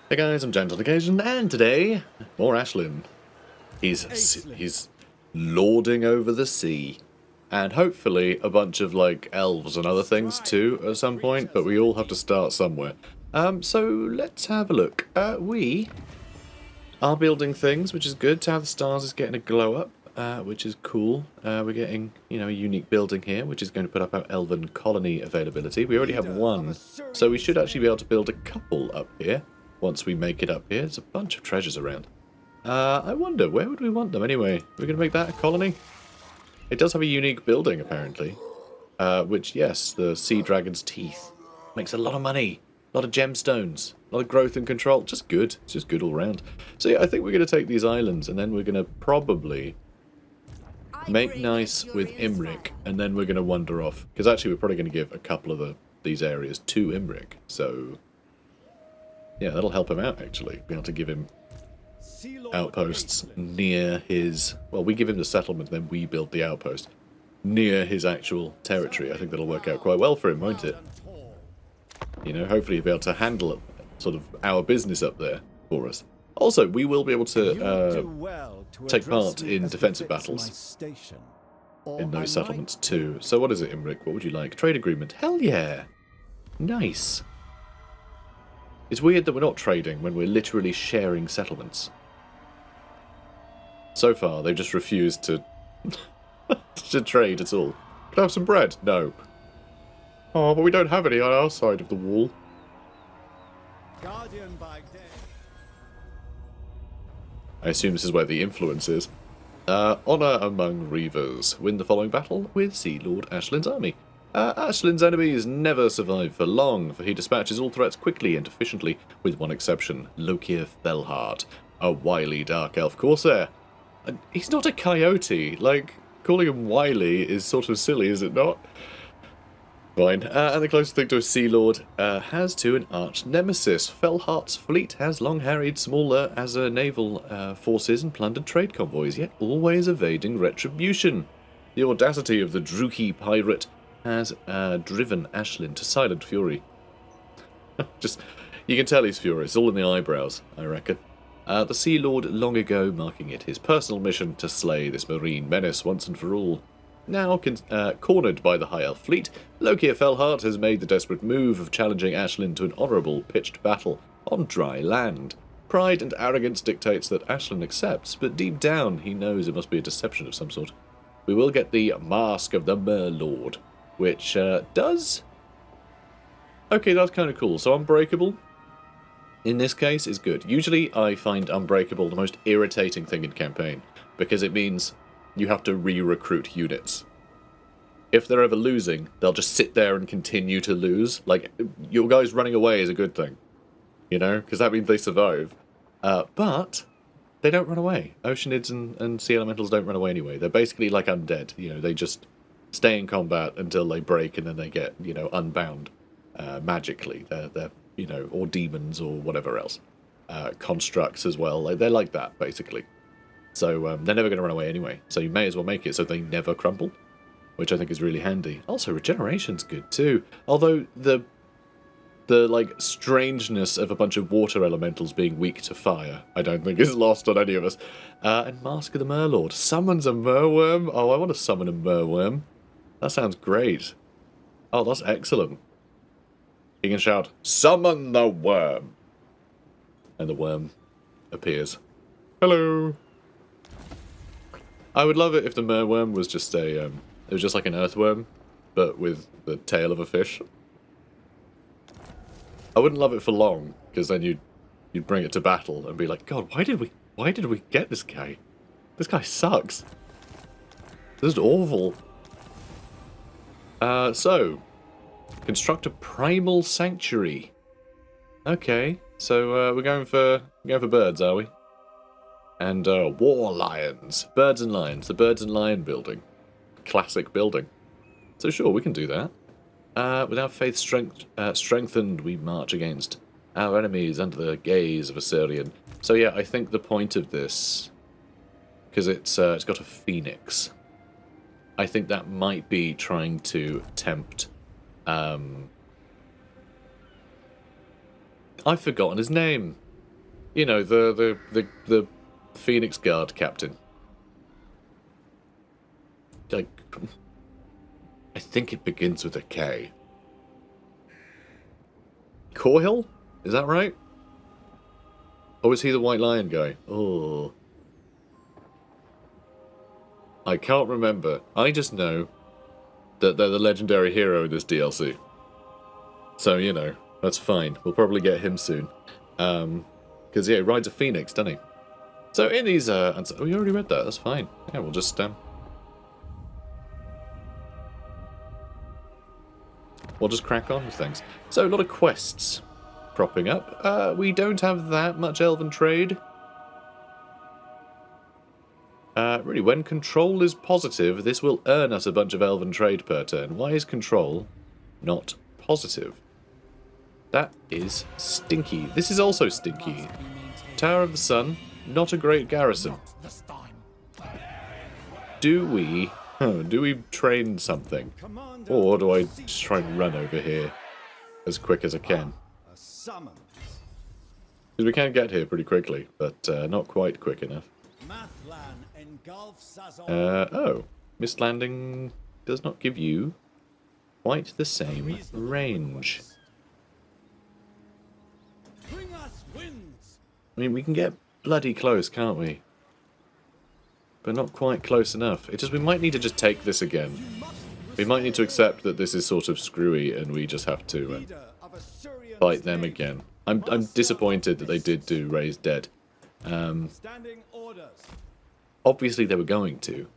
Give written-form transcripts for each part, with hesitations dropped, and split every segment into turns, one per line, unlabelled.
Hey guys, I'm Gentle Occasion, and today, more Asilinn. He's lording over the sea. And hopefully a bunch of, like, elves and other things too at some point, but we all have to start somewhere. So let's have a look. We are building things, which is good. Tower of the Stars is getting a glow up, which is cool. We're getting, you know, a unique building here, which is going to put up our Elven colony availability. We already have one, so we should actually be able to build a couple up here. Once we make it up here, there's a bunch of treasures around. I wonder, where would we want them anyway? We're going to make that a colony? It does have a unique building, apparently. Which, yes, the Sea Dragon's Teeth. Makes a lot of money. A lot of gemstones. A lot of growth and control. Just good. It's just good all round. So yeah, I think we're going to take these islands, and then we're going to probably make nice with Imric, and then we're going to wander off. Because actually, we're probably going to give a couple of these areas to Imric. So yeah, that'll help him out, actually. Be able to give him outposts near his... Well, we give him the settlement, then we build the outpost near his actual territory. I think that'll work out quite well for him, won't it? You know, hopefully he'll be able to handle sort of our business up there for us. Also, we will be able to take part in defensive battles in those settlements too. So what is it, Imric? What would you like? Trade agreement. Hell yeah! Nice. It's weird that we're not trading when we're literally sharing settlements. So far, they've just refused to to trade at all. Can I have some bread? No. Oh, but we don't have any on our side of the wall. Guardian by day. I assume this is where the influence is. Honour among reavers. Win the following battle with Sea Lord Aislinn's army. Aislinn's enemies never survive for long, for he dispatches all threats quickly and efficiently, with one exception, Lokir Fellheart, a wily Dark Elf Corsair. He's not a coyote. Like, calling him wily is sort of silly, is it not? Fine. And the closest thing to a Sea Lord has to an arch nemesis. Fellheart's fleet has long harried smaller as naval forces and plundered trade convoys, yet always evading retribution. The audacity of the Druki pirate has driven Aisliinn to silent fury. Just, you can tell he's furious. It's all in the eyebrows, I reckon. The Sea Lord long ago marking it his personal mission to slay this marine menace once and for all. Now cornered by the High Elf fleet, Lokir Fellheart has made the desperate move of challenging Aisliinn to an honourable pitched battle on dry land. Pride and arrogance dictates that Aisliinn accepts, but deep down he knows it must be a deception of some sort. We will get the Mask of the Merlord, which does... Okay, that's kind of cool. So Unbreakable, in this case, is good. Usually I find Unbreakable the most irritating thing in campaign, because it means you have to re-recruit units. If they're ever losing, they'll just sit there and continue to lose. Like, your guys running away is a good thing, you know, because that means they survive. But they don't run away. Oceanids and sea elementals don't run away anyway. They're basically like undead. You know, they just stay in combat until they break and then they get, you know, unbound magically. They're you know, or demons or whatever else. Constructs as well. They're like that, basically. So they're never going to run away anyway. So you may as well make it so they never crumble, which I think is really handy. Also, regeneration's good too. Although the like strangeness of a bunch of water elementals being weak to fire, I don't think is lost on any of us. And Mask of the Merlord summons a merworm. Oh, I want to summon a merworm. That sounds great. Oh, that's excellent. He can shout, "Summon the worm!" And the worm appears. Hello! I would love it if the merworm was just a, it was just like an earthworm, but with the tail of a fish. I wouldn't love it for long, because then you'd bring it to battle and be like, God, why did we get this guy? This guy sucks. This is awful. So, construct a primal sanctuary. Okay, so we're going for birds, are we? And war lions, birds and lions, the birds and lion building, classic building. So sure, we can do that. With our faith strengthened, we march against our enemies under the gaze of Assyrian. So yeah, I think the point of this, because it's got a phoenix, I think that might be trying to tempt I've forgotten his name. You know, the Phoenix Guard captain. Like, I think it begins with a K. Corhill? Is that right? Or is he the White Lion guy? Oh. I can't remember. I just know that they're the legendary hero in this DLC. So, you know, that's fine. We'll probably get him soon. Because, yeah, he rides a phoenix, doesn't he? So, in these... oh, you already read that. That's fine. Yeah, we'll just... we'll just crack on with things. So, a lot of quests cropping up. We don't have that much elven trade. Really, when control is positive, this will earn us a bunch of elven trade per turn. Why is control not positive? That is stinky. This is also stinky. Tower of the Sun, not a great garrison. Do we train something? Or do I just try and run over here as quick as I can? Because we can get here pretty quickly, but not quite quick enough. Oh, Mist Landing does not give you quite the same range. I mean, we can get bloody close, can't we? But not quite close enough. It's just we might need to just take this again. We might need to accept that this is sort of screwy and we just have to fight them again. I'm disappointed that they did do Raised Dead. Obviously they were going to.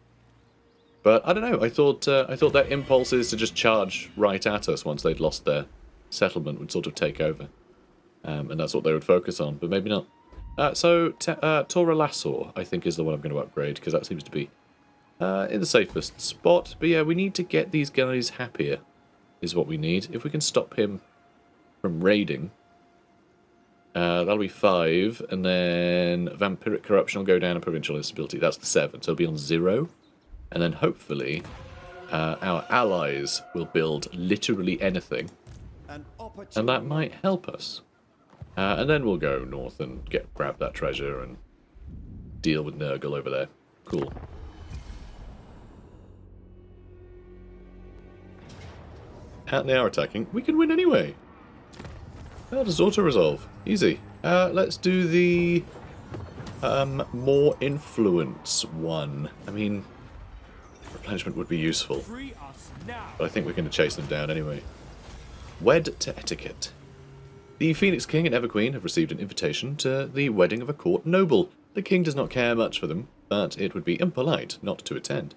But I don't know, I thought their impulses to just charge right at us once they'd lost their settlement would sort of take over. And that's what they would focus on, but maybe not. Toralassor, I think, is the one I'm going to upgrade, because that seems to be in the safest spot. But yeah, we need to get these guys happier, is what we need. If we can stop him from raiding, that'll be 5, and then Vampiric Corruption will go down, and Provincial Instability, that's the 7, so it'll be on 0. And then hopefully our allies will build literally anything, and that might help us. And then we'll go north and grab that treasure and deal with Nurgle over there. Cool. And they are attacking. We can win anyway. How does auto-resolve? Easy. Let's do the more influence one. I mean, replenishment would be useful. But I think we're going to chase them down anyway. Wed to etiquette. The Phoenix King and Everqueen have received an invitation to the wedding of a court noble. The king does not care much for them, but it would be impolite not to attend.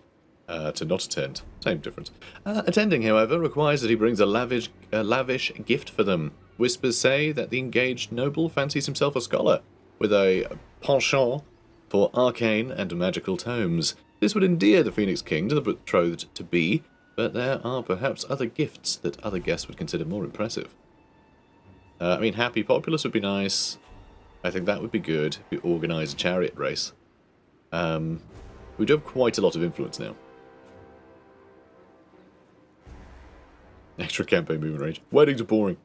To not attend. Same difference. Attending, however, requires that he brings a lavish gift for them. Whispers say that the engaged noble fancies himself a scholar, with a penchant for arcane and magical tomes. This would endear the Phoenix King to the betrothed-to-be, but there are perhaps other gifts that other guests would consider more impressive. I mean, happy populace would be nice. I think that would be good if we organise a chariot race. We do have quite a lot of influence now. Extra campaign movement range. Weddings are boring.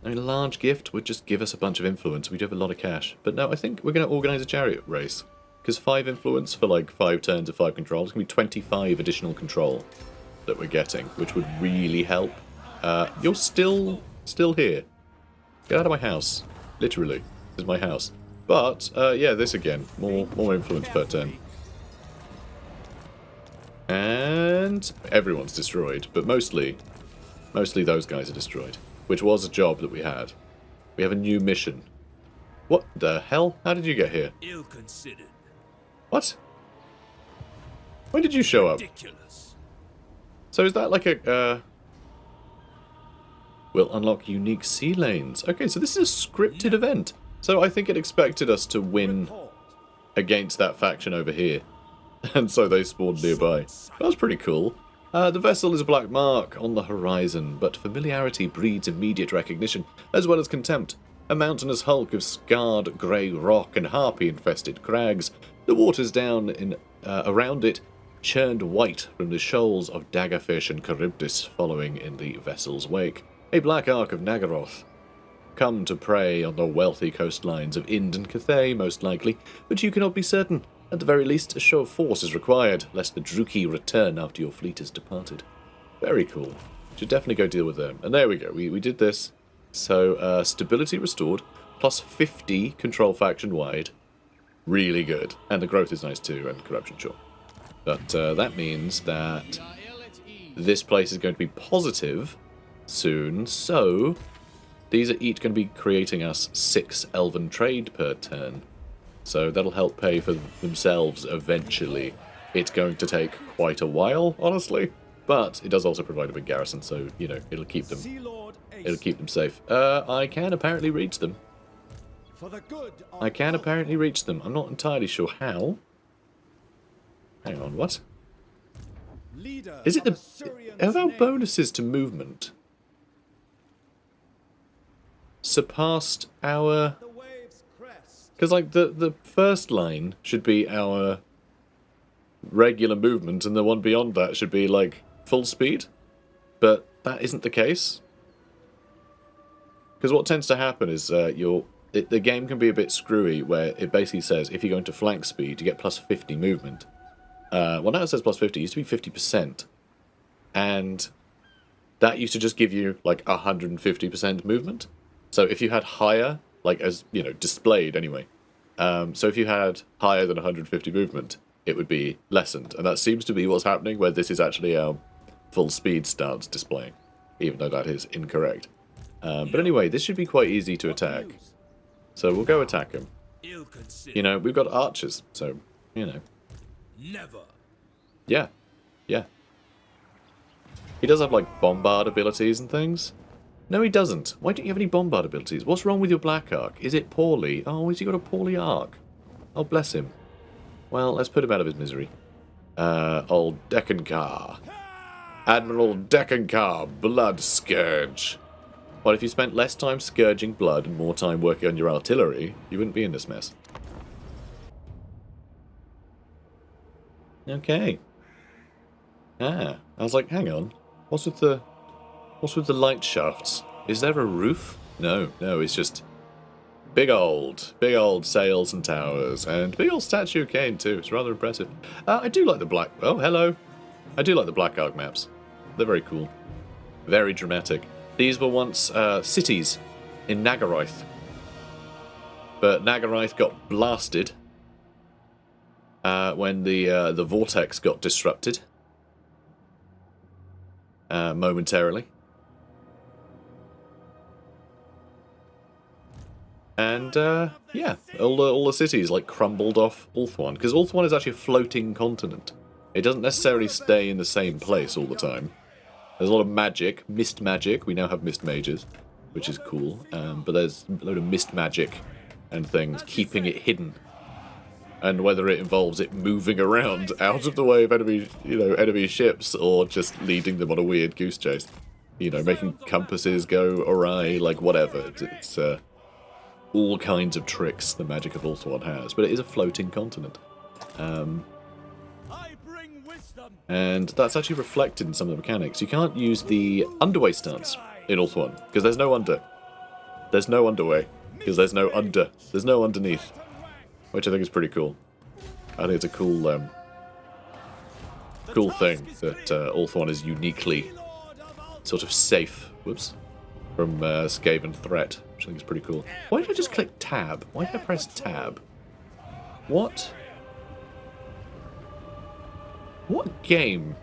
I mean, a large gift would just give us a bunch of influence. We do have a lot of cash. But no, I think we're going to organise a chariot race. Because 5 influence for like 5 turns of 5 control. It's going to be 25 additional control that we're getting, which would really help. You're still here. Get out of my house. Literally. This is my house. But, yeah, this again. More influence per turn. And everyone's destroyed, but mostly those guys are destroyed. Which was a job that we had. We have a new mission. What the hell? How did you get here?
Ill-considered.
What? When did you show up?
Ridiculous.
So is that like a... We'll unlock unique sea lanes. Okay, so this is a scripted event. So I think it expected us to win against that faction over here. And so they spawned nearby. That was pretty cool. The vessel is a black mark on the horizon, but familiarity breeds immediate recognition, as well as contempt. A mountainous hulk of scarred grey rock and harpy-infested crags. The waters down around it churned white from the shoals of daggerfish and Charybdis following in the vessel's wake. A black ark of Nagaroth come to prey on the wealthy coastlines of Ind and Cathay, most likely, but you cannot be certain. At the very least, a show of force is required, lest the Druki return after your fleet has departed. Very cool. Should definitely go deal with them. And there we go, we did this. So, stability restored, plus 50 control faction-wide. Really good. And the growth is nice too, and corruption, sure. But that means that this place is going to be positive soon, so these are each going to be creating us 6 elven trade per turn. So that'll help pay for themselves eventually. It's going to take quite a while, honestly, but it does also provide a big garrison, so, you know, it'll keep them safe. I can apparently reach them. I can apparently reach them. I'm not entirely sure how. Hang on, what? Is it the... Have our bonuses to movement surpassed our... Because, like, the first line should be our regular movement, and the one beyond that should be, like, full speed. But that isn't the case. Because what tends to happen is the game can be a bit screwy, where it basically says if you go into flank speed, you get plus 50 movement. Well, now it says plus 50. It used to be 50%. And that used to just give you, like, 150% movement. So if you had higher... like, as, you know, displayed anyway. So if you had higher than 150 movement, it would be lessened. And that seems to be what's happening, where this is actually our full speed stance displaying, even though that is incorrect. But anyway, this should be quite easy to attack. So we'll go attack him. You know, we've got archers, so, you know. Yeah. Yeah. He does have, like, bombard abilities and things. No, he doesn't. Why don't you have any bombard abilities? What's wrong with your black arc? Is it poorly? Oh, has he got a poorly arc? Oh, bless him. Well, let's put him out of his misery. Old Deccancar. Admiral Deccancar, Blood Scourge. Well, if you spent less time scourging blood and more time working on your artillery, you wouldn't be in this mess. Okay. I was like, hang on. What's with the light shafts? Is there a roof? No, it's just big old sails and towers, and big old statue cane too. It's rather impressive. I do like the black... Oh, hello. I do like the Black Ark maps. They're very cool. Very dramatic. These were once cities in Nagarith. But Nagarith got blasted when the vortex got disrupted. Momentarily. And, yeah, all the cities, like, crumbled off Ulthuan. Because Ulthuan is actually a floating continent. It doesn't necessarily stay in the same place all the time. There's a lot of magic, mist magic. We now have mist mages, which is cool. But there's a load of mist magic and things keeping it hidden. And whether it involves it moving around out of the way of enemy ships, or just leading them on a weird goose chase. You know, making compasses go awry, like whatever. It's all kinds of tricks the magic of Ulthuan has. But it is a floating continent. And that's actually reflected in some of the mechanics. You can't use the underway stance in Ulthuan, because there's no under. There's no underway, because there's no under. There's no underneath. Which I think is pretty cool. I think it's a cool cool thing that Ulthuan is uniquely sort of safe, whoops, from Skaven threat, which I think is pretty cool. Why did I just click tab? Why did I press tab? What game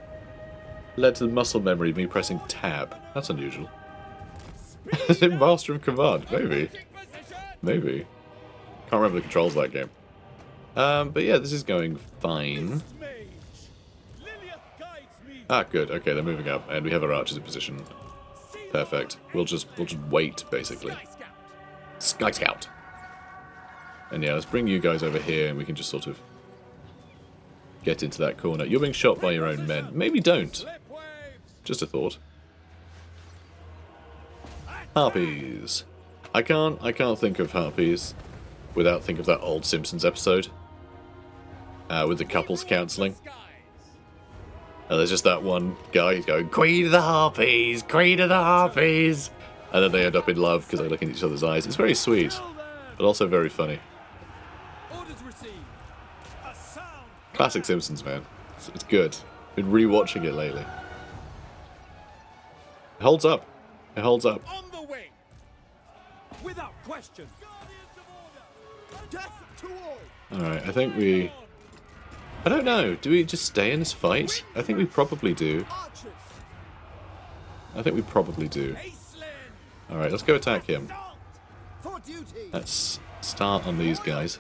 led to the muscle memory of me pressing tab? That's unusual. Is it Master of Command? Maybe. Maybe. Can't remember the controls of that game. But yeah, this is going fine. Ah, good. Okay, they're moving up, and we have our archers in position. Perfect. We'll just wait, basically. Sky Scout. And yeah, let's bring you guys over here, and we can just sort of get into that corner. You're being shot by your own men. Maybe don't. Just a thought. Harpies. I can't think of harpies without thinking of that old Simpsons episode with the couples counselling. And there's just that one guy who's going, Queen of the Harpies! Queen of the Harpies! and then they end up in love because they look in each other's eyes. It's very sweet, but also very funny. Classic Simpsons, man. It's good. Been rewatching it lately. It holds up. It holds up.
On the wing. Without question. Death to all.
Alright, I think we... I don't know. Do we just stay in this fight? I think we probably do. I think we probably do. Alright, let's go attack him. Let's start on these guys.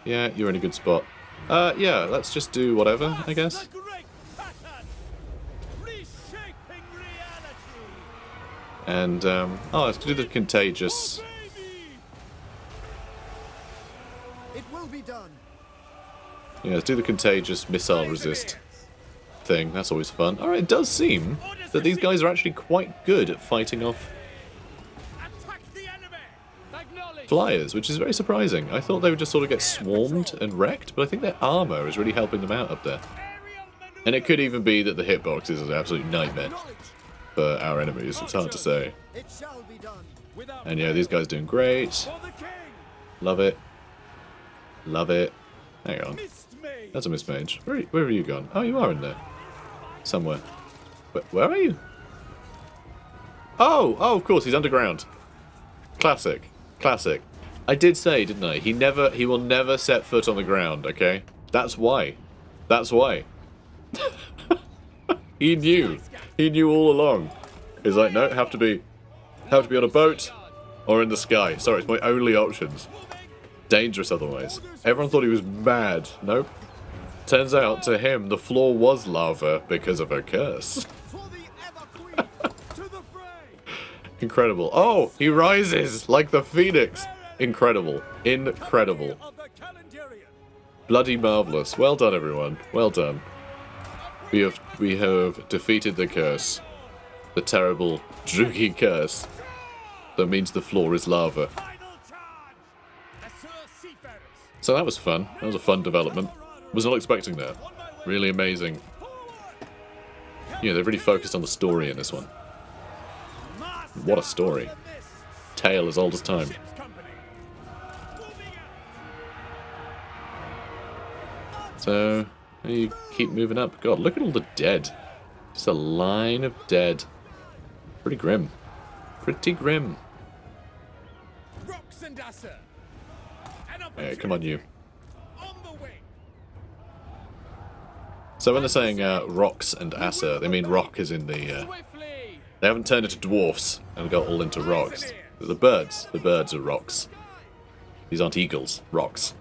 Yeah, you're in a good spot. Yeah, let's just do whatever, I guess. And, oh, let's do the contagious.
It will be done.
Yeah, let's do the contagious missile resist thing. That's always fun. Alright, it does seem that these guys are actually quite good at fighting off flyers, which is very surprising. I thought they would just sort of get swarmed and wrecked, but I think their armor is really helping them out up there. And it could even be that the hitbox is an absolute nightmare for our enemies. It's hard to say. And yeah, these guys doing great. Love it. Love it. Hang on. That's a mismage. Where have you gone? Oh, you are in there. Somewhere. Where are you? Oh, of course, he's underground. Classic. Classic. I did say, didn't I? He will never set foot on the ground, okay? That's why. That's why. He knew. He knew all along. He's like, no, have to be on a boat or in the sky. Sorry, it's my only options. Dangerous otherwise. Everyone thought he was mad. Nope. Turns out, to him, the floor was lava because of a curse. Incredible. Oh, he rises like the phoenix. Incredible. Incredible. Bloody marvellous. Well done, everyone. Well done. We have defeated the curse. The terrible Drugi curse. That means the floor is lava. So that was fun. That was a fun development. Was not expecting that. Really amazing. Yeah, they've really focused on the story in this one. What a story. Tale as old as time. So, you keep moving up. God, look at all the dead. Just a line of dead. Pretty grim. Pretty grim. Hey, come on, you. So when they're saying rocks and Asur, they mean rock is in the... They haven't turned into dwarfs and got all into rocks. The birds are rocks. These aren't eagles, rocks.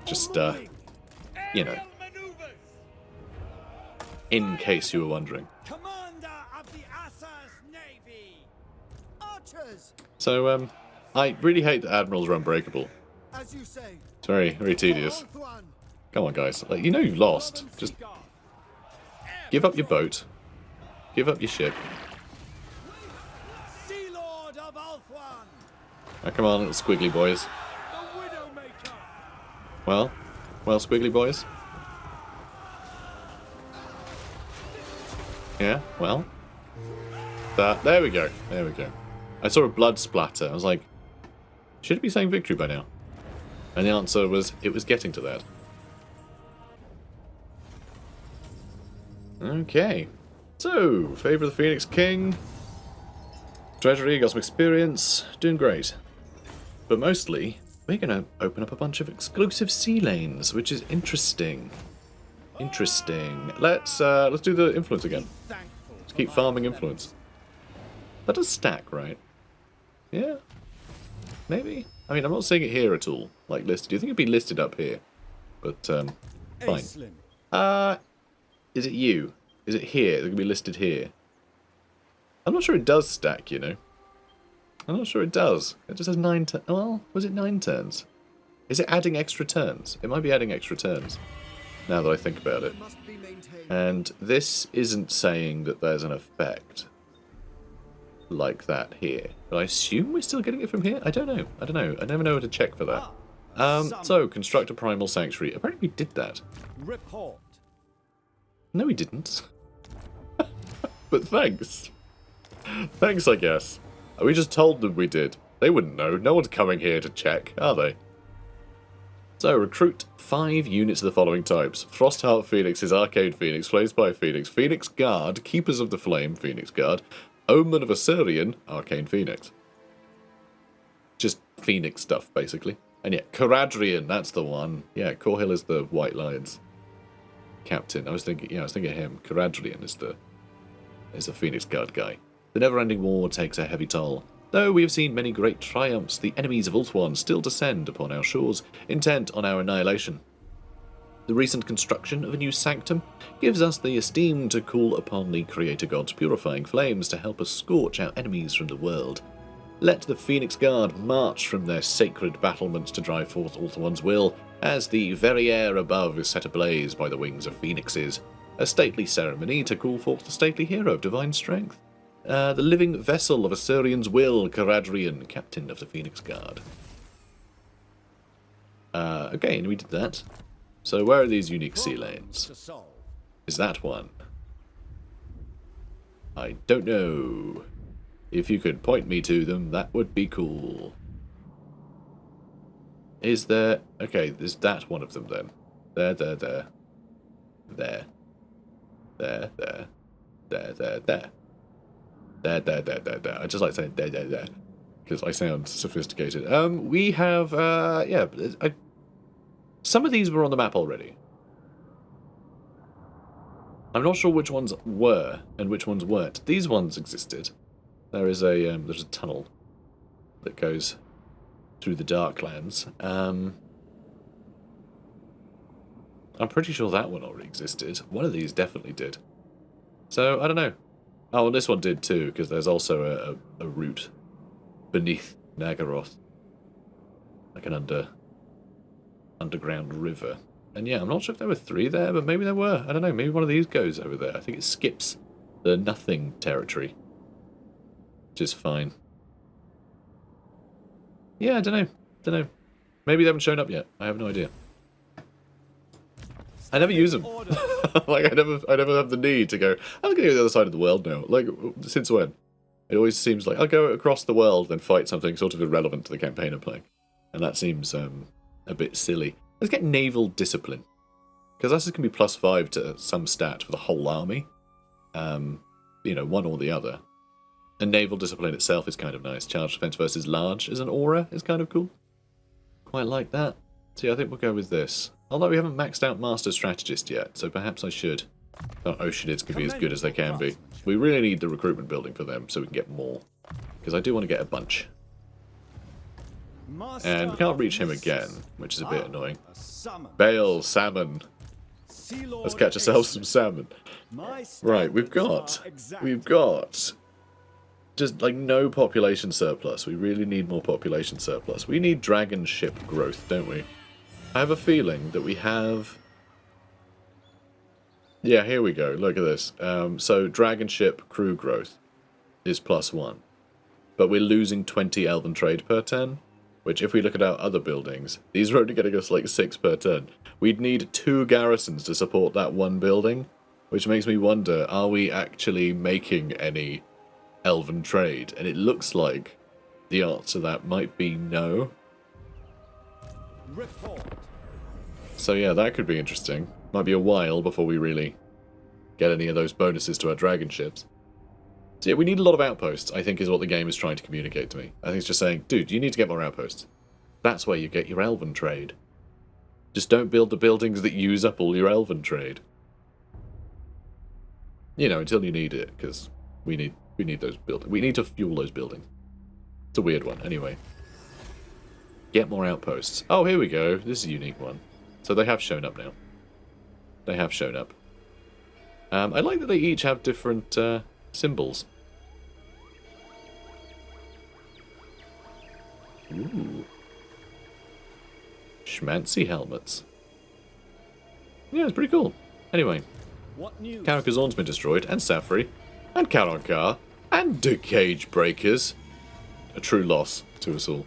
Just, you know. In case you were wondering. So, I really hate that admirals are unbreakable. It's very, very tedious. Come on, guys. Like, you know you've lost. Just give up your boat. Give up your ship.
Sea Lord of Ulthuan.
Oh, come on, little squiggly boys. Well, squiggly boys. Yeah, well. There we go. There we go. I saw a blood splatter. I was like, should it be saying victory by now? And the answer was, it was getting to that. Okay. So, Favor of the Phoenix King. Treasury, got some experience. Doing great. But mostly, we're going to open up a bunch of exclusive sea lanes, which is interesting. Interesting. Let's do the influence again. Let's keep farming influence. That does stack, right? Yeah? Maybe? I mean, I'm not seeing it here at all, like listed. Do you think it'd be listed up here? But, fine. Is it you? Is it here? It's going to be listed here. I'm not sure it does stack, you know. I'm not sure it does. It just has 9 turns. Well, was it 9 turns? Is it adding extra turns? It might be adding extra turns, now that I think about it. And this isn't saying that there's an effect like that here. But I assume we're still getting it from here? I don't know. I don't know. I never know how to check for that. So, construct a primal sanctuary. Apparently we did that.
Report.
No, we didn't. But thanks. Thanks, I guess. We just told them we did. They wouldn't know. No one's coming here to check, are they? So, recruit 5 units of the following types. Frostheart Phoenixes, Arcade Phoenix, Flamespire Phoenix, Phoenix Guard, Keepers of the Flame, Phoenix Guard, Omen of Assyrian, Arcane Phoenix. Just Phoenix stuff, basically. And yeah, Caradrian, that's the one. Yeah, Corhill is the White Lions captain. I was thinking him. Caradrian is the Phoenix Guard guy. The never-ending war takes a heavy toll. Though we have seen many great triumphs, the enemies of Ulthuan still descend upon our shores, intent on our annihilation. The recent construction of a new sanctum gives us the esteem to call upon the Creator God's purifying flames to help us scorch our enemies from the world. Let the Phoenix Guard march from their sacred battlements to drive forth Ulthuan's will, as the very air above is set ablaze by the wings of phoenixes. A stately ceremony to call forth the stately hero of divine strength. The living vessel of Assyrian's will, Caradrian, captain of the Phoenix Guard. Okay, and we did that. So where are these unique sea lanes? Is that one? I don't know. If you could point me to them, that would be cool. Is there... Okay, is that one of them then? There. There. There. I just like saying there. Because I sound sophisticated. We have, some of these were on the map already. I'm not sure which ones were and which ones weren't. These ones existed. There's a tunnel that goes through the Darklands. I'm pretty sure that one already existed. One of these definitely did. So, I don't know. Oh, and this one did too, because there's also a route beneath Nagaroth. Like an underground river. And yeah, I'm not sure if there were 3 there, but maybe there were. I don't know, maybe one of these goes over there. I think it skips the nothing territory. Which is fine. Yeah, I don't know. Maybe they haven't shown up yet. I have no idea. I never use them. Like, I never have the need to go, I'm going to go to the other side of the world now. Like, since when? It always seems like I'll go across the world and fight something sort of irrelevant to the campaign I'm playing. And that seems a bit silly. Let's get naval discipline. Because that's going to be +5 to some stat for the whole army. You know, one or the other. And naval discipline itself is kind of nice. Charge defense versus large as an aura is kind of cool. Quite like that. So yeah, I think we'll go with this. Although we haven't maxed out Master Strategist yet, so perhaps I should. Oceanids can be as good as they can be. We really need the recruitment building for them so we can get more. Because I do want to get a bunch. And we can't reach him again, which is a bit annoying. Bale, salmon. Let's catch ourselves some salmon. Right, we've got just like no population surplus. We really need more population surplus. We need dragon ship growth, don't we? I have a feeling that we have... Yeah, here we go. Look at this. So dragon ship crew growth is +1. But we're losing 20 elven trade per turn. Which, if we look at our other buildings, these are only getting us like 6 per turn. We'd need 2 garrisons to support that one building. Which makes me wonder, are we actually making any elven trade? And it looks like the answer to that might be no.
Report.
So yeah, that could be interesting. Might be a while before we really get any of those bonuses to our dragon ships. So yeah, we need a lot of outposts, I think is what the game is trying to communicate to me. I think it's just saying, dude, you need to get more outposts. That's where you get your elven trade. Just don't build the buildings that use up all your elven trade. You know, until you need it, because we need those buildings. We need to fuel those buildings. It's a weird one, anyway. Get more outposts. Oh, here we go. This is a unique one. So they have shown up now. They have shown up. I like that they each have different symbols. Ooh. Schmancy helmets. Yeah, it's pretty cool. Anyway. Karakazorn's been destroyed, and Safri, and Karonkar, and the Cage Breakers. A true loss to us all.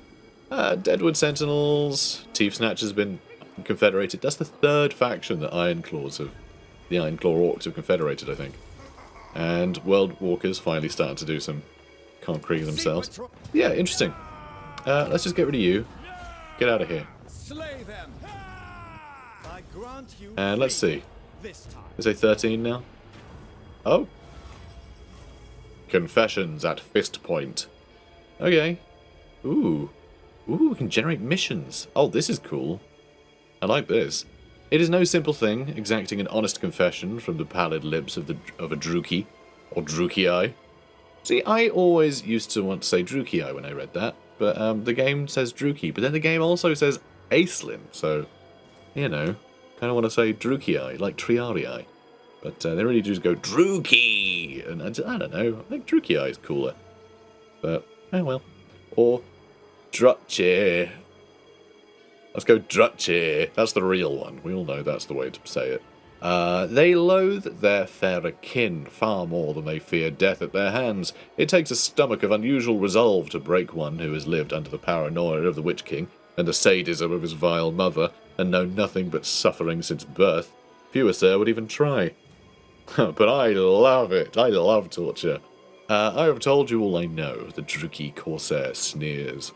Deadwood Sentinels, Teeth Snatch has been confederated. That's the 3rd faction that the Iron Claw Orcs have confederated, I think. And World Walkers finally starting to do some conquering themselves. Yeah, interesting. Let's just get rid of you. Get out of here.
Slay them. I grant you
And let's see.
this time.
Is it 13 now? Oh. Confessions at fist point. Okay. Ooh. Ooh, we can generate missions. Oh, this is cool. I like this. It is no simple thing, exacting an honest confession from the pallid lips of a Druki, or Drukii. See, I always used to want to say Drukii when I read that, but the game says Druki, but then the game also says Aislinn, so, you know, kind of want to say Drukii, like Triarii. But they really do just go Druki, and I don't know, I think Drukii is cooler. But, oh well. Or Drutche. Let's go Drutche. That's the real one. We all know that's the way to say it. They loathe their fairer kin far more than they fear death at their hands. It takes a stomach of unusual resolve to break one who has lived under the paranoia of the Witch King and the sadism of his vile mother and known nothing but suffering since birth. Fewer, sir, would even try. But I love it. I love torture. I have told you all I know, the Druki Corsair sneers.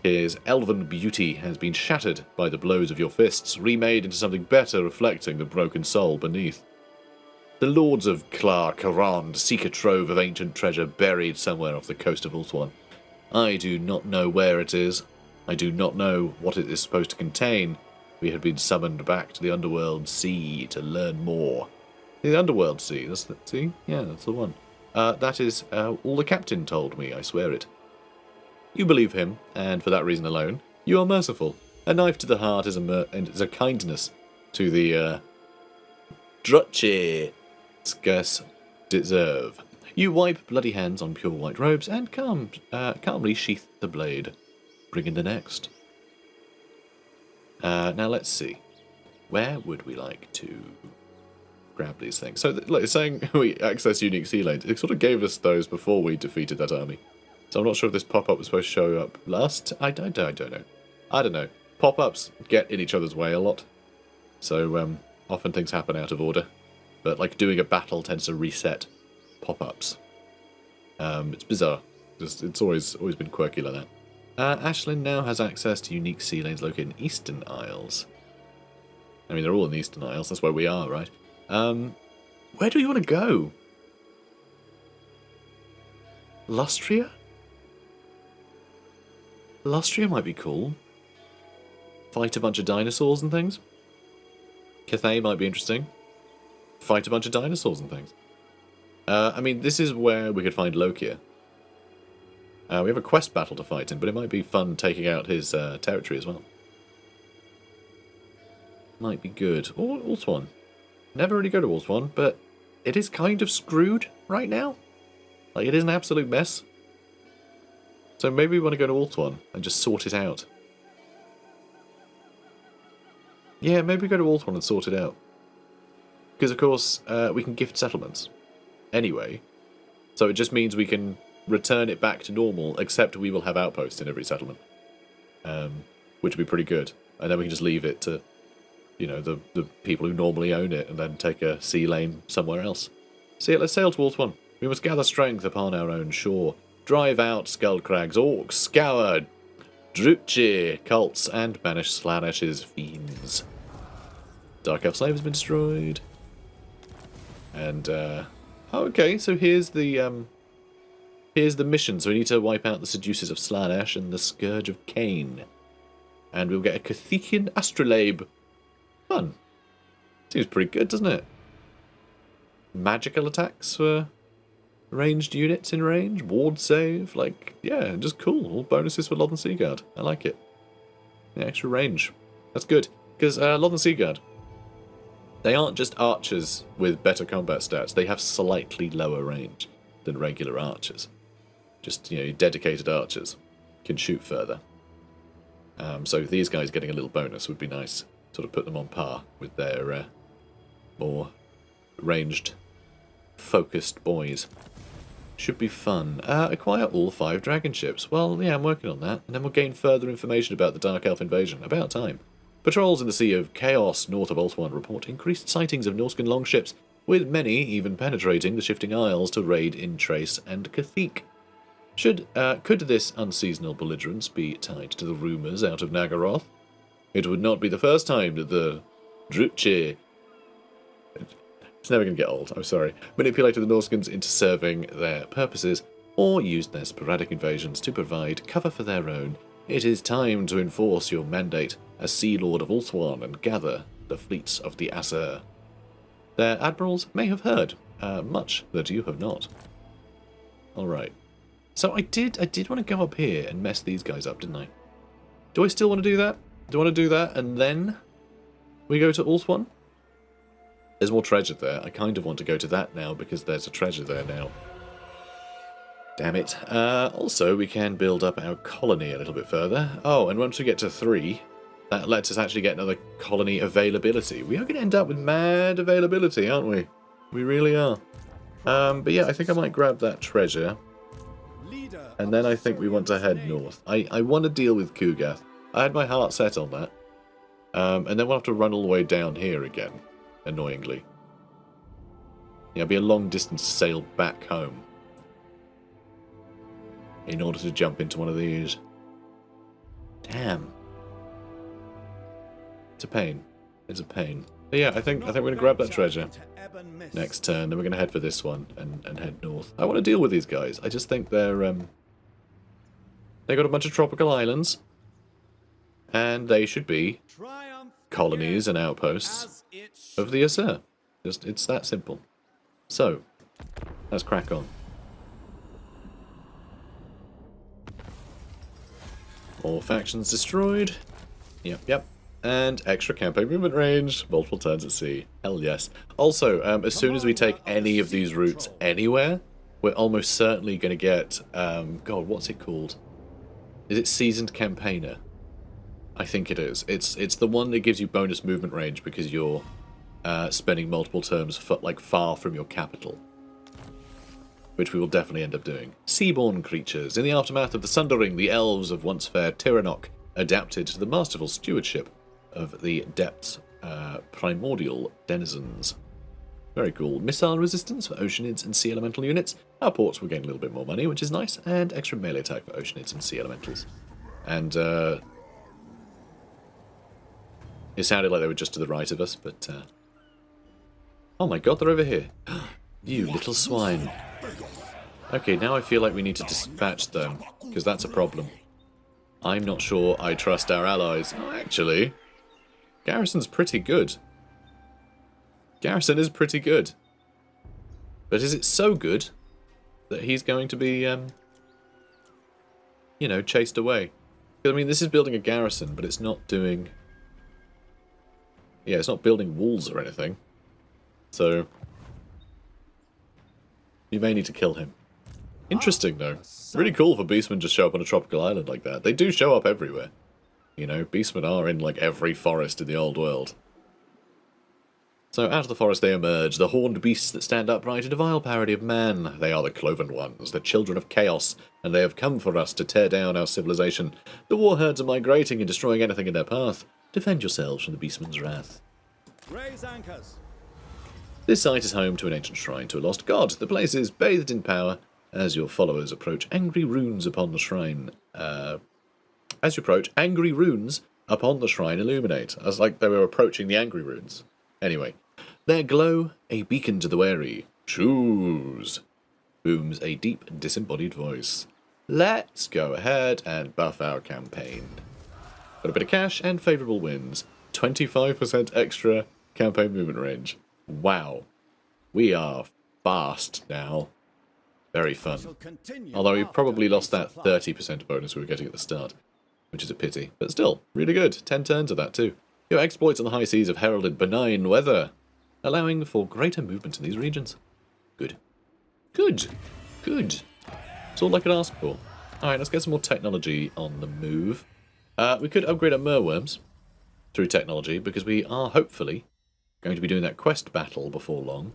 His elven beauty has been shattered by the blows of your fists, remade into something better reflecting the broken soul beneath. The lords of Klar Karand seek a trove of ancient treasure buried somewhere off the coast of Ulthuan. I do not know where it is. I do not know what it is supposed to contain. We have been summoned back to the Underworld Sea to learn more. The Underworld Sea, that's the sea? Yeah, that's the one. That is all the captain told me, I swear it. You believe him, and for that reason alone, you are merciful. A knife to the heart is a kindness to the Drutche scarce deserve. You wipe bloody hands on pure white robes and calmly sheath the blade. Bring in the next. Now let's see. Where would we like to grab these things? So, like, saying we access unique sea lanes, it sort of gave us those before we defeated that army. So I'm not sure if this pop-up was supposed to show up last. I don't know. I don't know. Pop-ups get in each other's way a lot. So often things happen out of order. But like doing a battle tends to reset pop-ups. It's bizarre. It's always been quirky like that. Aislinn now has access to unique sea lanes located in Eastern Isles. I mean, they're all in the Eastern Isles. That's where we are, right? Where do we want to go? Lustria? Lustria might be cool. Fight a bunch of dinosaurs and things. Cathay might be interesting. Fight a bunch of dinosaurs and things. I mean, this is where we could find Lokia. We have a quest battle to fight in, but it might be fun taking out his territory as well. Might be good. Or Ulthuan. Never really go to Ulthuan, but it is kind of screwed right now. Like, it is an absolute mess. So maybe we want to go to Ulthuan and just sort it out. Yeah, maybe go to Ulthuan and sort it out. Because, of course, we can gift settlements. Anyway. So it just means we can return it back to normal, except we will have outposts in every settlement. Which would be pretty good. And then we can just leave it to, you know, the people who normally own it and then take a sea lane somewhere else. So yeah, let's sail to Ulthuan. We must gather strength upon our own shore. Drive out Skullcrags, Orcs, scour Drutche cults, and banish Slaanesh's fiends. Dark Elf slave has been destroyed. And, okay, so here's the mission. So we need to wipe out the Seducers of Slaanesh and the Scourge of Cain. And we'll get a Cathikian Astrolabe. Fun. Seems pretty good, doesn't it? Magical attacks for ranged units in range, ward save, like, yeah, just cool. All bonuses for Lothern Seaguard. I like it. The extra range. That's good. Because Lothern Seaguard, they aren't just archers with better combat stats. They have slightly lower range than regular archers. Just, you know, dedicated archers can shoot further. So these guys getting a little bonus would be nice. Sort of put them on par with their more ranged, focused boys. Should be fun. Acquire all 5 Dragonships. Well, yeah, I'm working on that. And then we'll gain further information about the Dark Elf invasion. About time. Patrols in the Sea of Chaos north of Ulthuan report increased sightings of Norscan longships with many even penetrating the shifting isles to raid in Trace and Cathik. Could this unseasonal belligerence be tied to the rumours out of Nagaroth? It would not be the first time that the Drutche, it's never going to get old, I'm sorry, manipulated the Norscans into serving their purposes, or used their sporadic invasions to provide cover for their own. It is time to enforce your mandate as Sea Lord of Ulthuan and gather the fleets of the Asur. Their admirals may have heard much that you have not. Alright. So I did want to go up here and mess these guys up, didn't I? Do I still want to do that? Do I want to do that and then we go to Ulthuan? There's more treasure there. I kind of want to go to that now because there's a treasure there now. Damn it. Also, we can build up our colony a little bit further. Oh, and once we get to 3, that lets us actually get another colony availability. We are going to end up with mad availability, aren't we? We really are. But yeah, I think I might grab that treasure. And then I think we want to head north. I want to deal with Kugath. I had my heart set on that. And then we'll have to run all the way down here again, annoyingly. Yeah, it'll be a long distance sail back home in order to jump into one of these. Damn. It's a pain. It's a pain. But yeah, I think we're going to grab that treasure next turn. Then we're going to head for this one and head north. I want to deal with these guys. I just think they're they got a bunch of tropical islands, and they should be colonies and outposts of the Asur. It's that simple. So, let's crack on. All factions destroyed. Yep. And extra campaign movement range, multiple turns at sea. Hell yes. Also, as soon as we take any of these routes anywhere, we're almost certainly going to get, God, what's it called? Is it Seasoned Campaigner? I think it is. It's the one that gives you bonus movement range because you're spending multiple turns far from your capital. Which we will definitely end up doing. Seaborn creatures. In the aftermath of the Sundering, the elves of once fair Tiranoc adapted to the masterful stewardship of the depths' primordial denizens. Very cool. Missile resistance for oceanids and sea elemental units. Our ports will gain a little bit more money, which is nice, and extra melee attack for oceanids and sea elementals. And it sounded like they were just to the right of us, but oh my god, they're over here. You little swine. Okay, now I feel like we need to dispatch them, because that's a problem. I'm not sure I trust our allies. Oh, actually, Garrison's pretty good. Garrison is pretty good. But is it so good that he's going to be, you know, chased away? Because, I mean, this is building a garrison, but it's not doing... Yeah, it's not building walls or anything. So, you may need to kill him. Interesting, though. Really cool for beastmen to show up on a tropical island like that. They do show up everywhere. You know, beastmen are in, like, every forest in the old world. So, out of the forest they emerge, the horned beasts that stand upright in a vile parody of man. They are the cloven ones, the children of chaos, and they have come for us to tear down our civilization. The war herds are migrating and destroying anything in their path. Defend yourselves from the beastmen's wrath.
Raise anchors.
This site is home to an ancient shrine to a lost god. The place is bathed in power. As your followers approach, angry runes upon the shrine. Illuminate. As like they were approaching the angry runes. Anyway, their glow, a beacon to the wary. Choose! Booms a deep, disembodied voice. Let's go ahead and buff our campaign. Got a bit of cash and favourable wins. 25% extra campaign movement range. Wow. We are fast now. Very fun. Although we probably lost that 30% bonus we were getting at the start, which is a pity. But still, really good. 10 turns of that too. Your exploits on the high seas have heralded benign weather, allowing for greater movement in these regions. Good. Good. Good. That's all I could ask for. Alright, let's get some more technology on the move. We could upgrade our merworms through technology, because we are hopefully going to be doing that quest battle before long.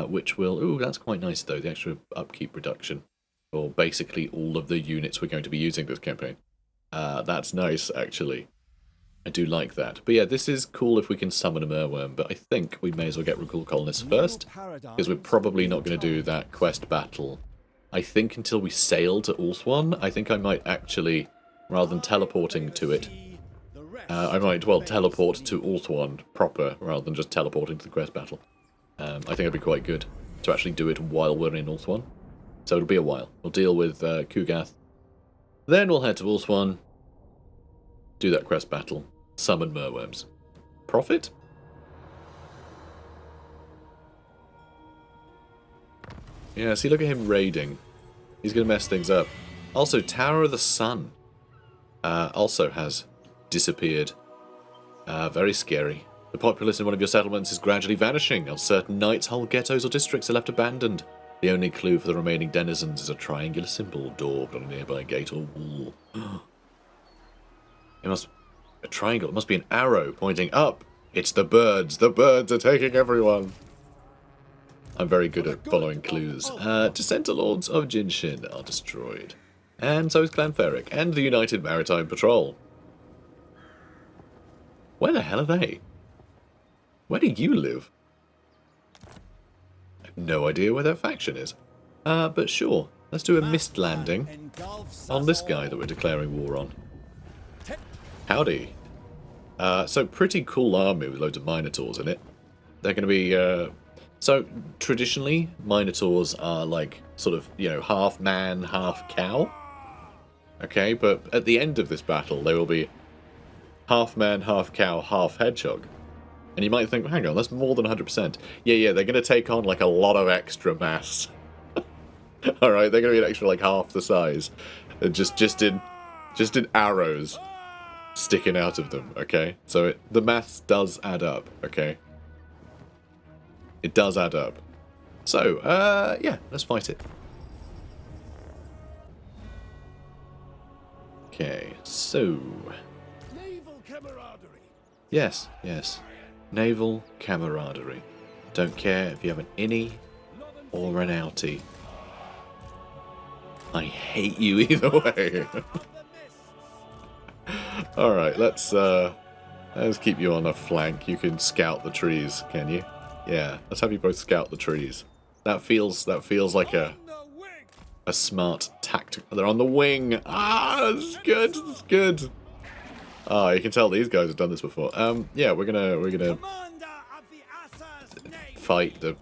Which will... Ooh, that's quite nice, though, the extra upkeep reduction for basically all of the units we're going to be using this campaign. That's nice, actually. I do like that. But yeah, this is cool if we can summon a merworm, but I think we may as well get recall colonists first, because we're probably not going to do that quest battle, I think, until we sail to Ulthuan. I think I might actually, rather than teleporting to it, I might, well, teleport to Ulthuan proper, rather than just teleporting to the quest battle. I think it'd be quite good to actually do it while we're in Ulthuan. So it'll be a while. We'll deal with Kugath. Then we'll head to Ulthuan, do that quest battle, summon merworms. Profit? Yeah, see, look at him raiding. He's going to mess things up. Also, Tower of the Sun also has disappeared. Very scary. The populace in one of your settlements is gradually vanishing. On certain nights, whole ghettos or districts are left abandoned. The only clue for the remaining denizens is a triangular symbol daubed on a nearby gate or wall. It must... a triangle. It must be an arrow pointing up. It's the birds. The birds are taking everyone. I'm very good at following clues. Dissenter Lords of Jinshin are destroyed. And so is Clan Ferric. And the United Maritime Patrol. Where the hell are they? Where do you live? I have no idea where that faction is. But sure. Let's do a mist landing on this guy that we're declaring war on. Howdy. So pretty cool army with loads of Minotaurs in it. They're going to be... so traditionally, Minotaurs are like sort of, you know, half man, half cow. Okay, but at the end of this battle, they will be half man, half cow, half hedgehog. And you might think, hang on, that's more than 100%. Yeah, they're going to take on like a lot of extra mass. Alright, they're going to be an extra like half the size. Just in arrows sticking out of them, okay? So the maths does add up, okay? It does add up. So, yeah, let's fight it. Okay, so...
Naval camaraderie.
Yes. Naval camaraderie. Don't care if you have an innie or an outie. I hate you either way. Alright, let's keep you on a flank. You can scout the trees, can you? Yeah, let's have you both scout the trees. That feels like a smart tactic. They're on the wing. Ah, that's good. That's good. Ah, you can tell these guys have done this before. Yeah, we're gonna fight the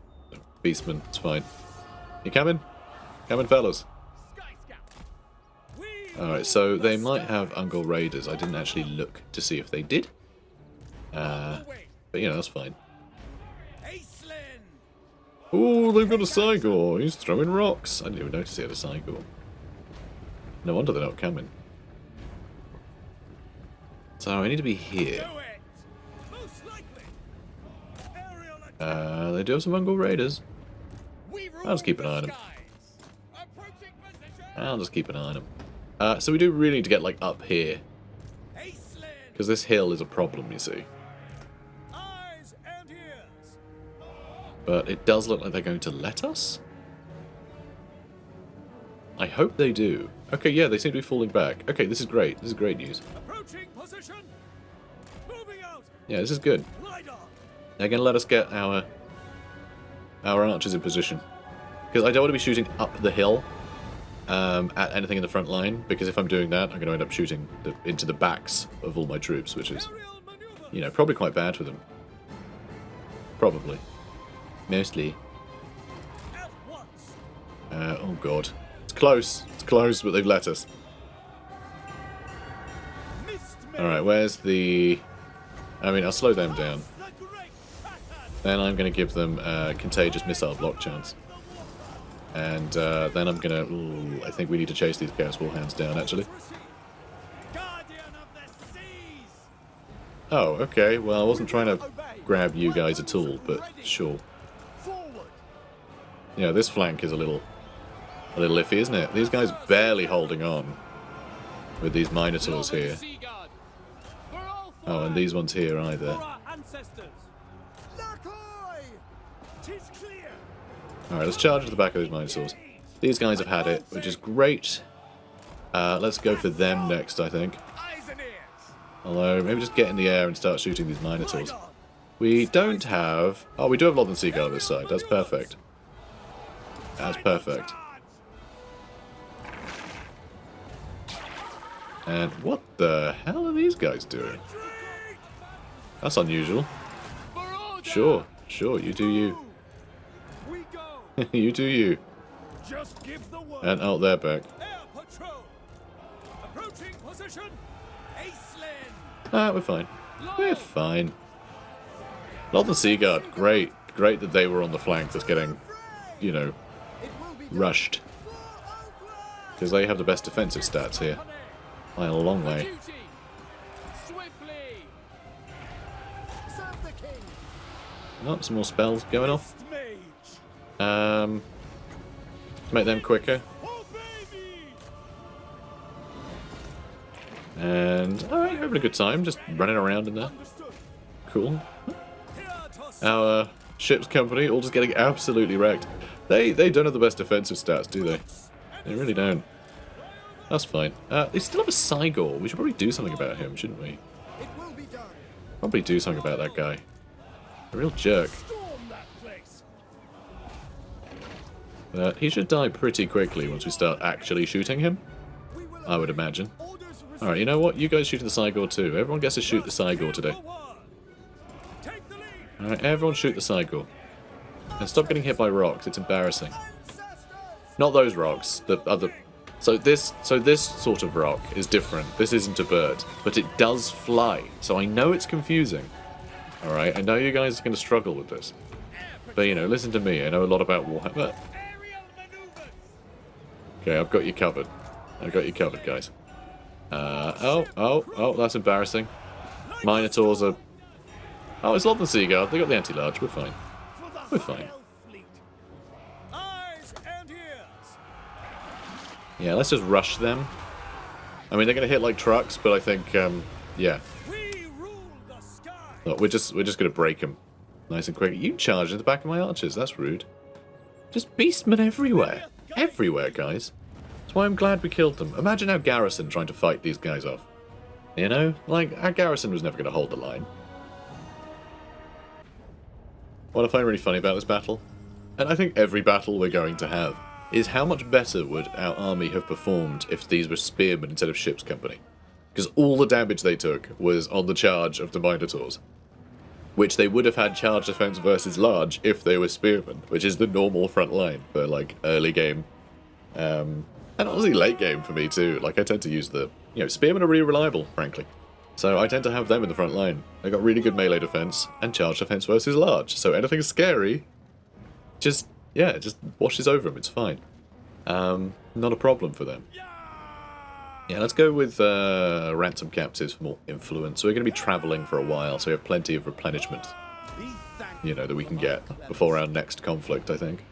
beastmen. It's fine. You coming? Coming, fellas. Alright, so they might have Ungol Raiders. I didn't actually look to see if they did. But, you know, that's fine. Oh, they've got a Cygor. He's throwing rocks. I didn't even notice he had a Cygor. No wonder they're not coming. So, I need to be here. They do have some Ungol Raiders. I'll just keep an eye on them. I'll just keep an eye on them. So we do really need to get, like, up here. Because this hill is a problem, you see. But it does look like they're going to let us. I hope they do. Okay, yeah, they seem to be falling back. Okay, this is great. This is great news. Yeah, this is good. They're going to let us get our archers in position. Because I don't want to be shooting up the hill at anything in the front line. Because if I'm doing that, I'm going to end up shooting into the backs of all my troops, which is, you know, probably quite bad for them. Probably. Mostly. Oh god. It's close. It's close, but they've let us. Alright, where's the... I mean, I'll slow them down. Then I'm going to give them a contagious missile block chance. And then I'm going to... Ooh, I think we need to chase these Chaos Warhounds down, actually. Oh, okay. Well, I wasn't trying to grab you guys at all, but sure. Yeah, this flank is a little iffy, isn't it? These guys barely holding on with these Minotaurs here. Oh, and these ones here either. Alright, let's charge to the back of those Minotaurs. These guys have had it, which is great. Let's go for them next, I think. Although, maybe just get in the air and start shooting these Minotaurs. We don't have... Oh, we do have Ulthuan Seagull on this side. That's perfect. That's perfect. And what the hell are these guys doing? That's unusual. Sure, sure, you do you. You do you.
Just give the word.
And out there back.
Air patrol. Approaching position. Aislinn.
Ah, we're fine. We're fine. Ulthuan Sea Guard, great. Great that they were on the flank that's getting, you know, rushed. Because they have the best defensive stats here. By a long way. Oh, some more spells going off. Make them quicker. And, alright, having a good time, just running around in there. Cool. Our ship's company all just getting absolutely wrecked. They don't have the best defensive stats, do they? They really don't. That's fine. They still have a Cygor. We should probably do something about him, shouldn't we? Probably do something about that guy. A real jerk. But he should die pretty quickly once we start actually shooting him, I would imagine. Alright, you know what? You guys shoot the Cygor too. Everyone gets to shoot the Cygor today. Alright, everyone shoot the Cygor. And stop getting hit by rocks, it's embarrassing. Not those rocks, the other... So this sort of rock is different. This isn't a bird, but it does fly. So I know it's confusing. Alright, I know you guys are going to struggle with this. But, you know, listen to me. I know a lot about Warhammer. Okay, I've got you covered. I've got you covered, guys. Oh, that's embarrassing. Minotaurs are... Oh, it's Ulthuan Sea Guard. They got the anti-large. We're fine. We're fine. Yeah, let's just rush them. I mean, they're going to hit like trucks, but I think, yeah. Look, we're just going to break them nice and quick. You charge in the back of my archers. That's rude. Just beastmen everywhere. Everywhere, guys. That's why I'm glad we killed them. Imagine our garrison trying to fight these guys off. You know? Like, our garrison was never going to hold the line. What I find really funny about this battle, and I think every battle we're going to have, is how much better would our army have performed if these were spearmen instead of ship's company. Because all the damage they took was on the charge of the Minotaurs. Which they would have had charge defense versus large if they were spearmen, which is the normal front line for, like, early game. And honestly, late game for me, too. Like, I tend to use the... You know, spearmen are really reliable, frankly. So I tend to have them in the front line. They got really good melee defense and charge defense versus large. So anything scary, just washes over them. It's fine. Not a problem for them. Yeah, let's go with ransom captives for more influence. So we're going to be traveling for a while, so we have plenty of replenishment, you know, that we can get before our next conflict, I think.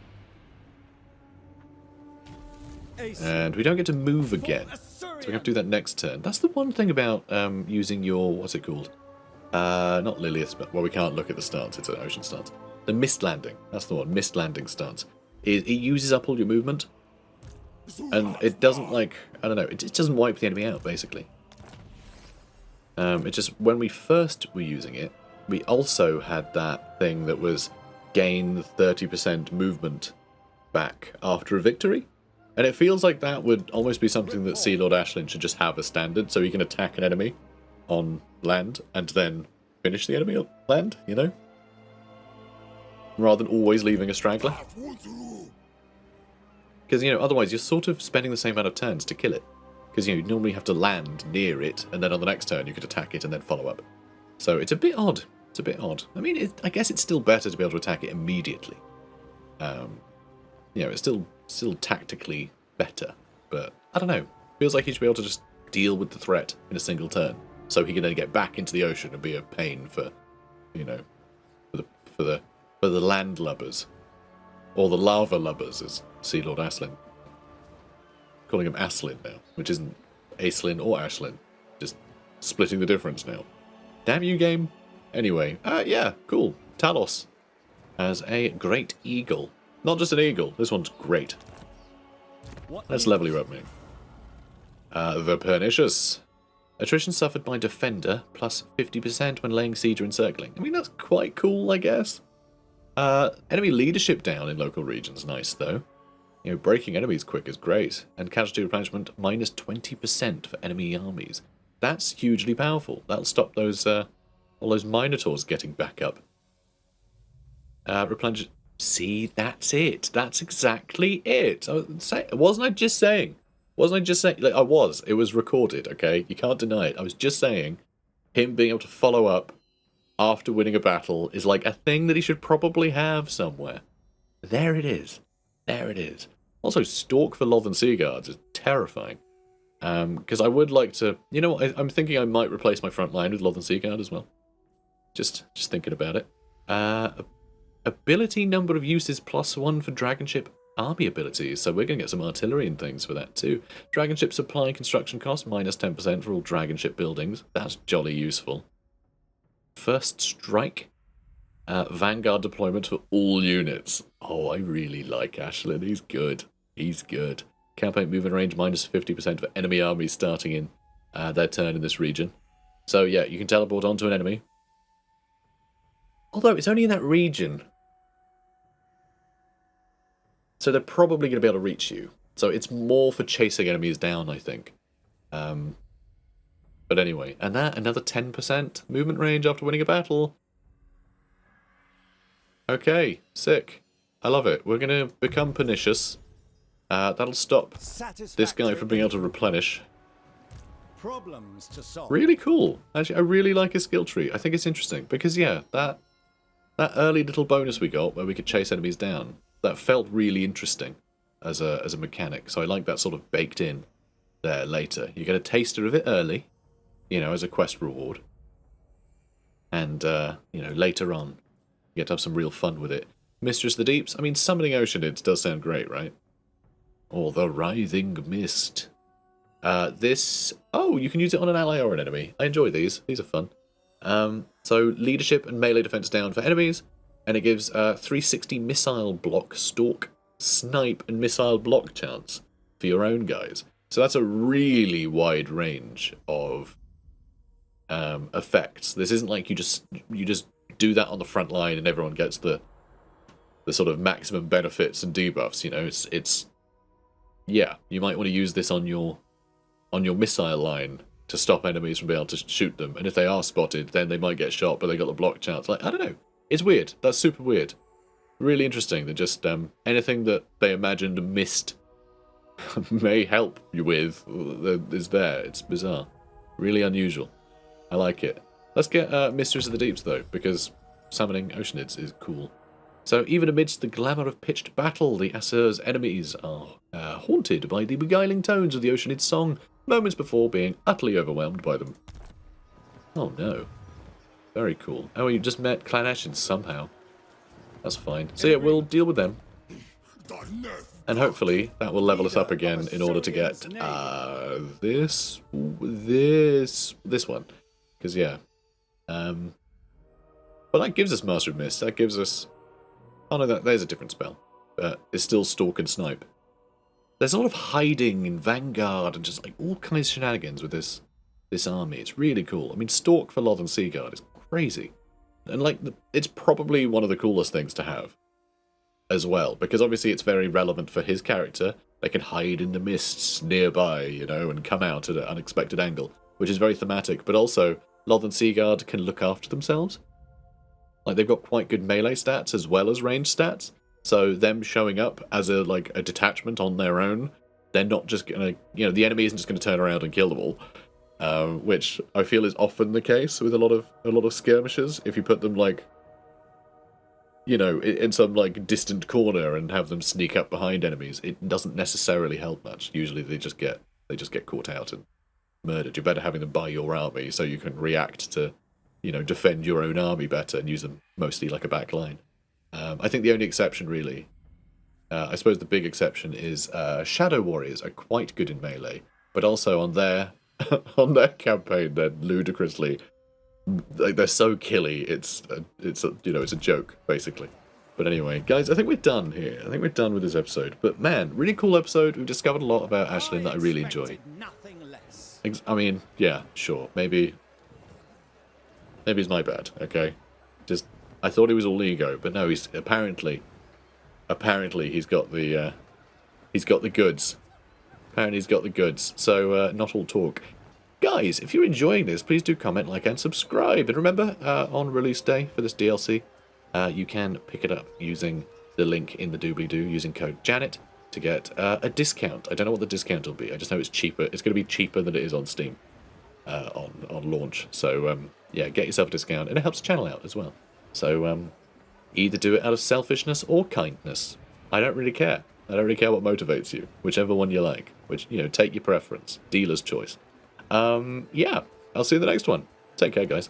And we don't get to move again, so we have to do that next turn. That's the one thing about using your, what's it called? Not Lilius, but, well, we can't look at the stance, it's an ocean stance. The mist landing, that's the one, mist landing stance. It uses up all your movement, and it doesn't, like, I don't know, it doesn't wipe the enemy out, basically. It just, when we first were using it, we also had that thing that was gain 30% movement back after a victory. And it feels like that would almost be something that Sea Lord Aislinn should just have as standard, so he can attack an enemy on land and then finish the enemy on land, you know? Rather than always leaving a straggler. Because, you know, otherwise you're sort of spending the same amount of turns to kill it. Because, you know, you normally have to land near it, and then on the next turn you could attack it and then follow up. So it's a bit odd. It's a bit odd. I mean, I guess it's still better to be able to attack it immediately. You know, it's still tactically better, but I don't know. Feels like he should be able to just deal with the threat in a single turn, so he can then get back into the ocean and be a pain for, you know, for the land lubbers, or the lava lubbers, as Sea Lord Aislinn. Calling him Asilinn now, which isn't Aislinn or Aislinn, just splitting the difference now. Damn you, game. Anyway, yeah, cool. Talos has a great eagle. Not just an eagle, this one's great. Let's level you up, mate. The Pernicious. Attrition suffered by defender, plus 50% when laying siege or encircling. I mean, that's quite cool, I guess. Enemy leadership down in local regions, nice though. You know, breaking enemies quick is great. And casualty replenishment, minus 20% for enemy armies. That's hugely powerful. That'll stop those, all those Minotaurs getting back up. Replenish. See, that's it. That's exactly it. Wasn't I just saying? Wasn't I just saying? Like, I was. It was recorded, okay? You can't deny it. I was just saying him being able to follow up after winning a battle is like a thing that he should probably have somewhere. There it is. There it is. Also, Stalk for Lothern Sea Guards is terrifying. Because I would like to... You know what? I'm thinking I might replace my front line with Lothern Sea Guard as well. Just thinking about it. Ability number of uses +1 for Dragonship army abilities, so we're going to get some artillery and things for that too. Dragonship supply and construction cost, minus 10% for all Dragonship buildings. That's jolly useful. First Strike. Vanguard deployment for all units. Oh, I really like Asilinn. He's good. He's good. Campaign movement range, minus 50% for enemy armies starting in their turn in this region. So yeah, you can teleport onto an enemy. Although it's only in that region. So they're probably going to be able to reach you. So it's more for chasing enemies down, I think. But anyway, and that, another 10% movement range after winning a battle. Okay, sick. I love it. We're going to become pernicious. That'll stop this guy from being able to replenish.
Problems to solve.
Really cool. Actually, I really like his skill tree. I think it's interesting. Because, yeah, that early little bonus we got where we could chase enemies down, that felt really interesting as a mechanic. So I like that sort of baked in there later. You get a taster of it early, you know, as a quest reward. And, you know, later on, you get to have some real fun with it. Mistress of the Deeps. I mean, summoning Oceanids does sound great, right? Or the Writhing Mist. This... Oh, you can use it on an ally or an enemy. I enjoy these. These are fun. So, leadership and melee defense down for enemies. And it gives 360 missile block, stalk, snipe, and missile block chance for your own guys. So that's a really wide range of effects. This isn't like you just do that on the front line and everyone gets the sort of maximum benefits and debuffs. You know, it's yeah. You might want to use this on your missile line to stop enemies from being able to shoot them. And if they are spotted, then they might get shot, but they got the block chance. Like, I don't know. It's weird. That's super weird. Really interesting that just anything that they imagined missed may help you with is there. It's bizarre. Really unusual. I like it. Let's get Mistress of the Deeps, though, because summoning Oceanids is cool. So even amidst the glamour of pitched battle, the Asur's enemies are haunted by the beguiling tones of the Oceanid song, moments before being utterly overwhelmed by them. Oh no. Very cool. Oh, you just met Claneshans somehow. That's fine. So yeah, we'll deal with them. And hopefully that will level us up again in order to get this one. Because yeah. But that gives us Master of Mist. That gives us... Oh no, there's a different spell. But it's still Stalk and Snipe. There's a lot of hiding and Vanguard and just like all kinds of shenanigans with this army. It's really cool. I mean, Stalk for Lothern Sea Guard is crazy. And like, it's probably one of the coolest things to have as well. Because obviously it's very relevant for his character. They can hide in the mists nearby, you know, and come out at an unexpected angle. Which is very thematic. But also, Lothern Sea Guard can look after themselves. Like, they've got quite good melee stats as well as range stats. So them showing up as a detachment on their own, they're not just gonna, you know, the enemy isn't just gonna turn around and kill them all, which I feel is often the case with a lot of skirmishes. If you put them like, you know, in some like distant corner and have them sneak up behind enemies, it doesn't necessarily help much. Usually they just get caught out and murdered. You're better having them by your army so you can react to, you know, defend your own army better and use them mostly like a back line. I think the only exception, really, I suppose the big exception is Shadow Warriors are quite good in melee, but also on their campaign they're ludicrously, like, they're so killy. It's a joke basically. But anyway, guys, I think we're done here. I think we're done with this episode. But man, really cool episode. We've discovered a lot about Asilinn that I really enjoy. I mean, yeah, sure. Maybe it's my bad, okay? Just, I thought he was all ego, but no, he's apparently he's got the goods. Apparently he's got the goods, so not all talk. Guys, if you're enjoying this, please do comment, like, and subscribe. And remember, on release day for this DLC, you can pick it up using the link in the doobly-doo, using code Janet, to get a discount. I don't know what the discount will be, I just know it's cheaper. It's going to be cheaper than it is on Steam on launch. So, yeah, get yourself a discount, and it helps the channel out as well. So, either do it out of selfishness or kindness. I don't really care. I don't really care what motivates you. Whichever one you like. Which, you know, take your preference. Dealer's choice. Yeah, I'll see you in the next one. Take care, guys.